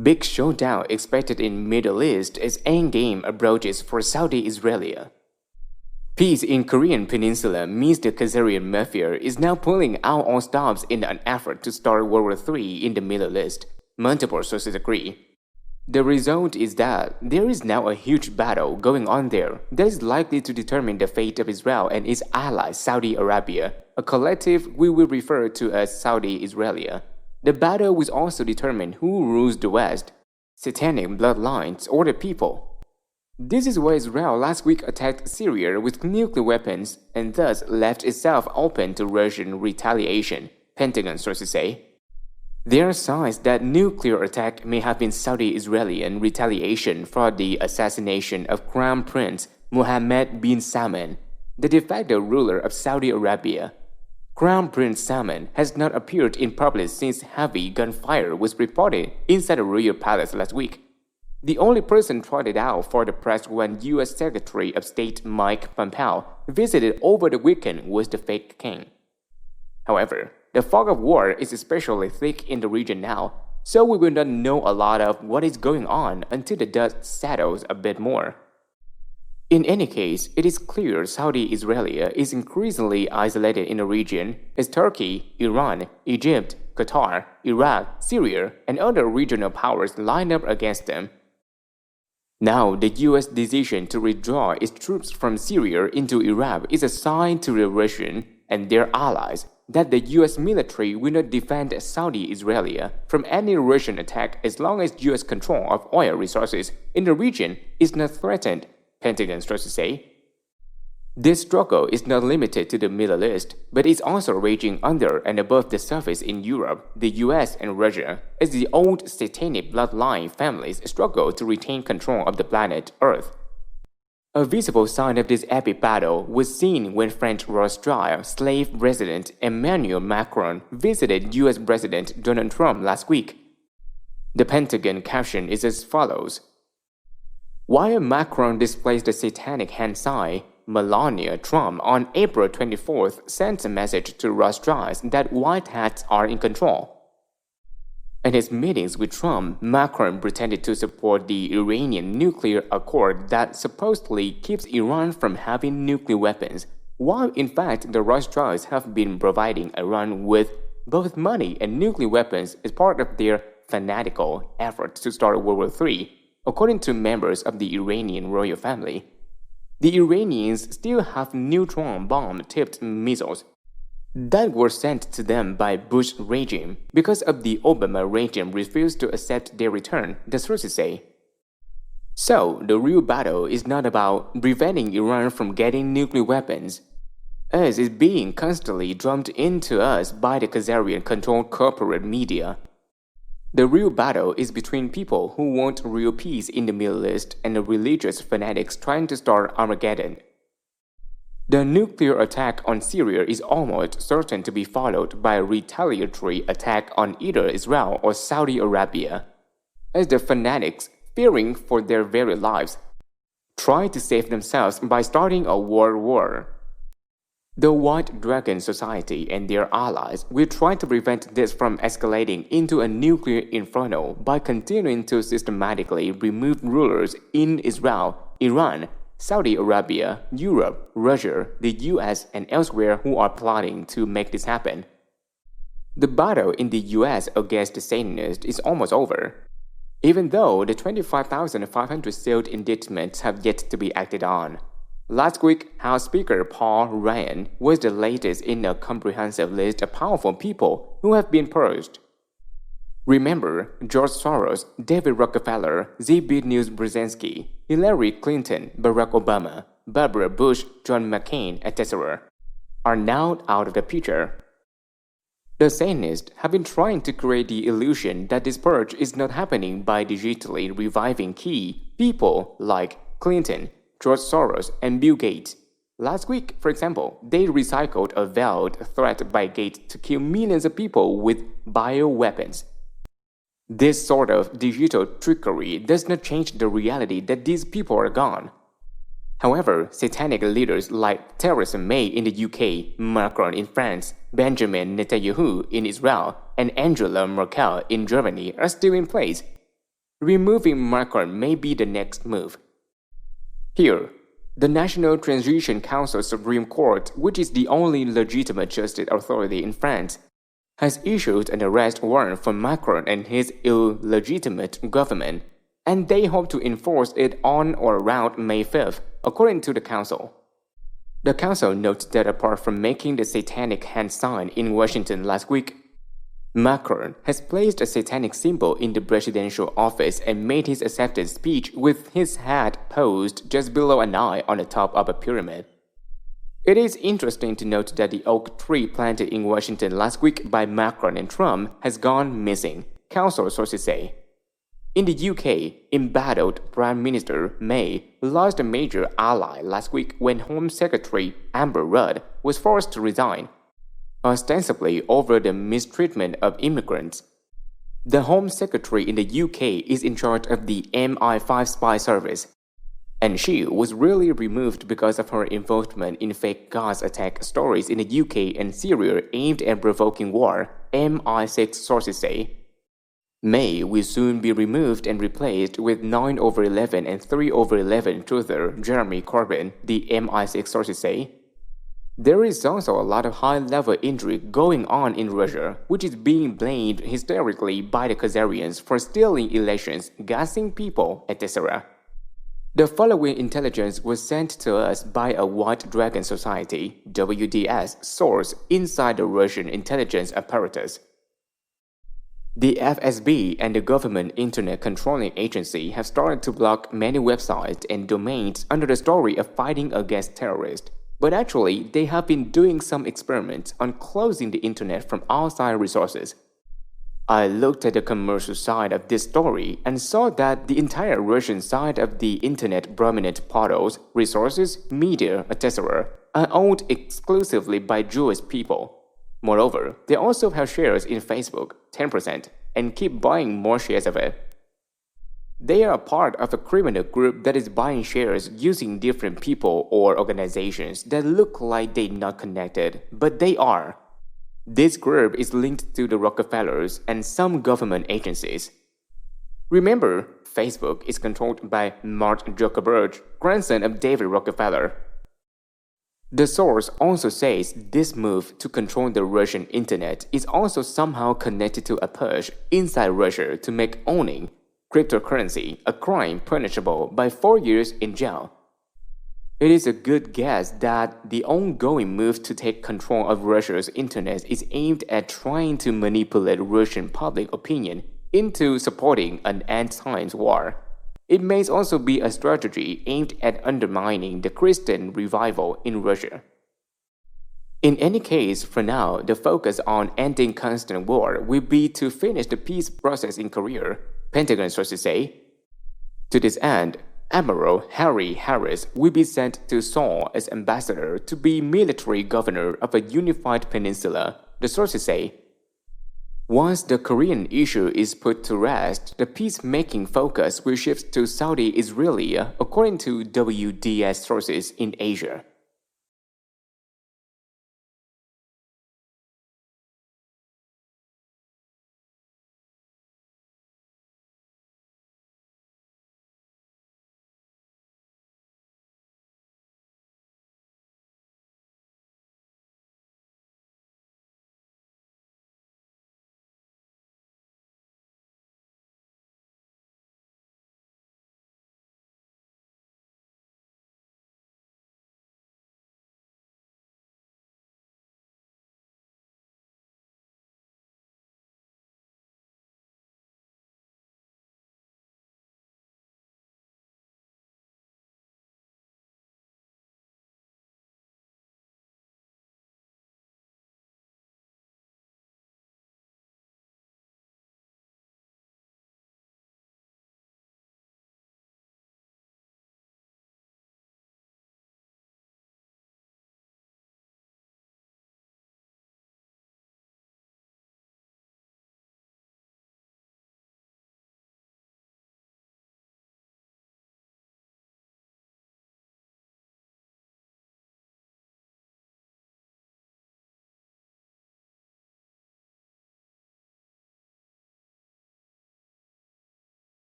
Big showdown expected in Middle East as endgame approaches for Saudi ISRAELIA. Peace in Korean Peninsula means the Khazarian mafia is now pulling out all stops in an effort to start World War III in the Middle East. Multiple sources agree. The result is that there is now a huge battle going on there that is likely to determine the fate of Israel and its ally Saudi Arabia, a collective we will refer to as Saudi Israelia. The battle will also determine who rules the West, satanic bloodlines or the people. This is why Israel last week attacked Syria with nuclear weapons and thus left itself open to Russian retaliation, Pentagon sources say. There are signs that nuclear attack may have been Saudi-Israeli retaliation for the assassination of Crown Prince Mohammed bin Salman, the de facto ruler of Saudi Arabia. Crown Prince Salman has not appeared in public since heavy gunfire was reported inside the royal palace last week. The only person trotted out for the press when U.S. Secretary of State Mike Pompeo visited over the weekend was the fake king. However, the fog of war is especially thick in the region now, so we will not know a lot of what is going on until the dust settles a bit more. In any case, it is clear Saudi Israelia is increasingly isolated in the region as Turkey, Iran, Egypt, Qatar, Iraq, Syria, and other regional powers line up against them. Now, the U.S. decision to withdraw its troops from Syria into Iraq is a sign to the Russians and their allies that the U.S. military will not defend Saudi Israelia from any Russian attack as long as U.S. control of oil resources in the region is not threatened, Pentagon sources say. This struggle is not limited to the Middle East, but is also raging under and above the surface in Europe, the US, and Russia, as the old satanic bloodline families struggle to retain control of the planet Earth. A visible sign of this epic battle was seen when French Rothschild slave resident Emmanuel Macron visited US President Donald Trump last week. The Pentagon caption is as follows. While Macron displays the satanic hand sign, Melania Trump on April 24th sent a message to Rothschilds that white hats are in control. In his meetings with Trump, Macron pretended to support the Iranian nuclear accord that supposedly keeps Iran from having nuclear weapons, while in fact the Rothschilds have been providing Iran with both money and nuclear weapons as part of their fanatical efforts to start World War III, according to members of the Iranian royal family. The Iranians still have neutron bomb-tipped missiles that were sent to them by Bush regime because of the Obama regime refused to accept their return, the sources say. So, the real battle is not about preventing Iran from getting nuclear weapons, as is being constantly drummed into us by the Khazarian-controlled corporate media. The real battle is between people who want real peace in the Middle East and the religious fanatics trying to start Armageddon. The nuclear attack on Syria is almost certain to be followed by a retaliatory attack on either Israel or Saudi Arabia, as the fanatics, fearing for their very lives, try to save themselves by starting a world war. The White Dragon Society and their allies will try to prevent this from escalating into a nuclear inferno by continuing to systematically remove rulers in Israel, Iran, Saudi Arabia, Europe, Russia, the US, and elsewhere who are plotting to make this happen. The battle in the US against the Satanists is almost over, even though the 25,500 sealed indictments have yet to be acted on. Last week, House Speaker Paul Ryan was the latest in a comprehensive list of powerful people who have been purged. Remember George Soros, David Rockefeller, Zbigniew Brzezinski, Hillary Clinton, Barack Obama, Barbara Bush, John McCain, etc. are now out of the picture. The Satanists have been trying to create the illusion that this purge is not happening by digitally reviving key people like Clinton, George Soros, and Bill Gates. Last week, for example, they recycled a veiled threat by Gates to kill millions of people with bioweapons. This sort of digital trickery does not change the reality that these people are gone. However, satanic leaders like Theresa May in the UK, Macron in France, Benjamin Netanyahu in Israel, and Angela Merkel in Germany are still in place. Removing Macron may be the next move. Here, the National Transition Council Supreme Court, which is the only legitimate justice authority in France, has issued an arrest warrant for Macron and his illegitimate government, and they hope to enforce it on or around May 5th, according to the council. The council notes that apart from making the satanic hand sign in Washington last week, Macron has placed a satanic symbol in the presidential office and made his acceptance speech with his head posed just below an eye on the top of a pyramid. It is interesting to note that the oak tree planted in Washington last week by Macron and Trump has gone missing, council sources say. In the UK, embattled Prime Minister May lost a major ally last week when Home Secretary Amber Rudd was forced to resign, ostensibly over the mistreatment of immigrants. The Home Secretary in the UK is in charge of the MI5 spy service, and she was really removed because of her involvement in fake gas attack stories in the UK and Syria aimed at provoking war, MI6 sources say. May will soon be removed and replaced with 9/11 and 3/11 truther Jeremy Corbyn, the MI6 sources say. There is also a lot of high-level intrigue going on in Russia, which is being blamed hysterically by the Khazarians for stealing elections, gassing people, etc. The following intelligence was sent to us by a White Dragon Society (WDS) source inside the Russian intelligence apparatus. The FSB and the Government Internet Controlling Agency have started to block many websites and domains under the story of fighting against terrorists. But actually, they have been doing some experiments on closing the internet from outside resources. I looked at the commercial side of this story and saw that the entire Russian side of the internet prominent portals, resources, media, etc. are owned exclusively by Jewish people. Moreover, they also have shares in Facebook, 10%, and keep buying more shares of it. They are a part of a criminal group that is buying shares using different people or organizations that look like they're not connected, but they are. This group is linked to the Rockefellers and some government agencies. Remember, Facebook is controlled by Mark Zuckerberg, grandson of David Rockefeller. The source also says this move to control the Russian internet is also somehow connected to a push inside Russia to make owning cryptocurrency a crime punishable by 4 years in jail. It is a good guess that the ongoing move to take control of Russia's internet is aimed at trying to manipulate Russian public opinion into supporting an end-times war. It may also be a strategy aimed at undermining the Christian revival in Russia. In any case, for now, the focus on ending constant war will be to finish the peace process in Korea, Pentagon sources say. To this end, Admiral Harry Harris will be sent to Seoul as ambassador to be military governor of a unified peninsula, the sources say. Once the Korean issue is put to rest, the peacemaking focus will shift to Saudi ISRAELIA, according to WDS sources in Asia.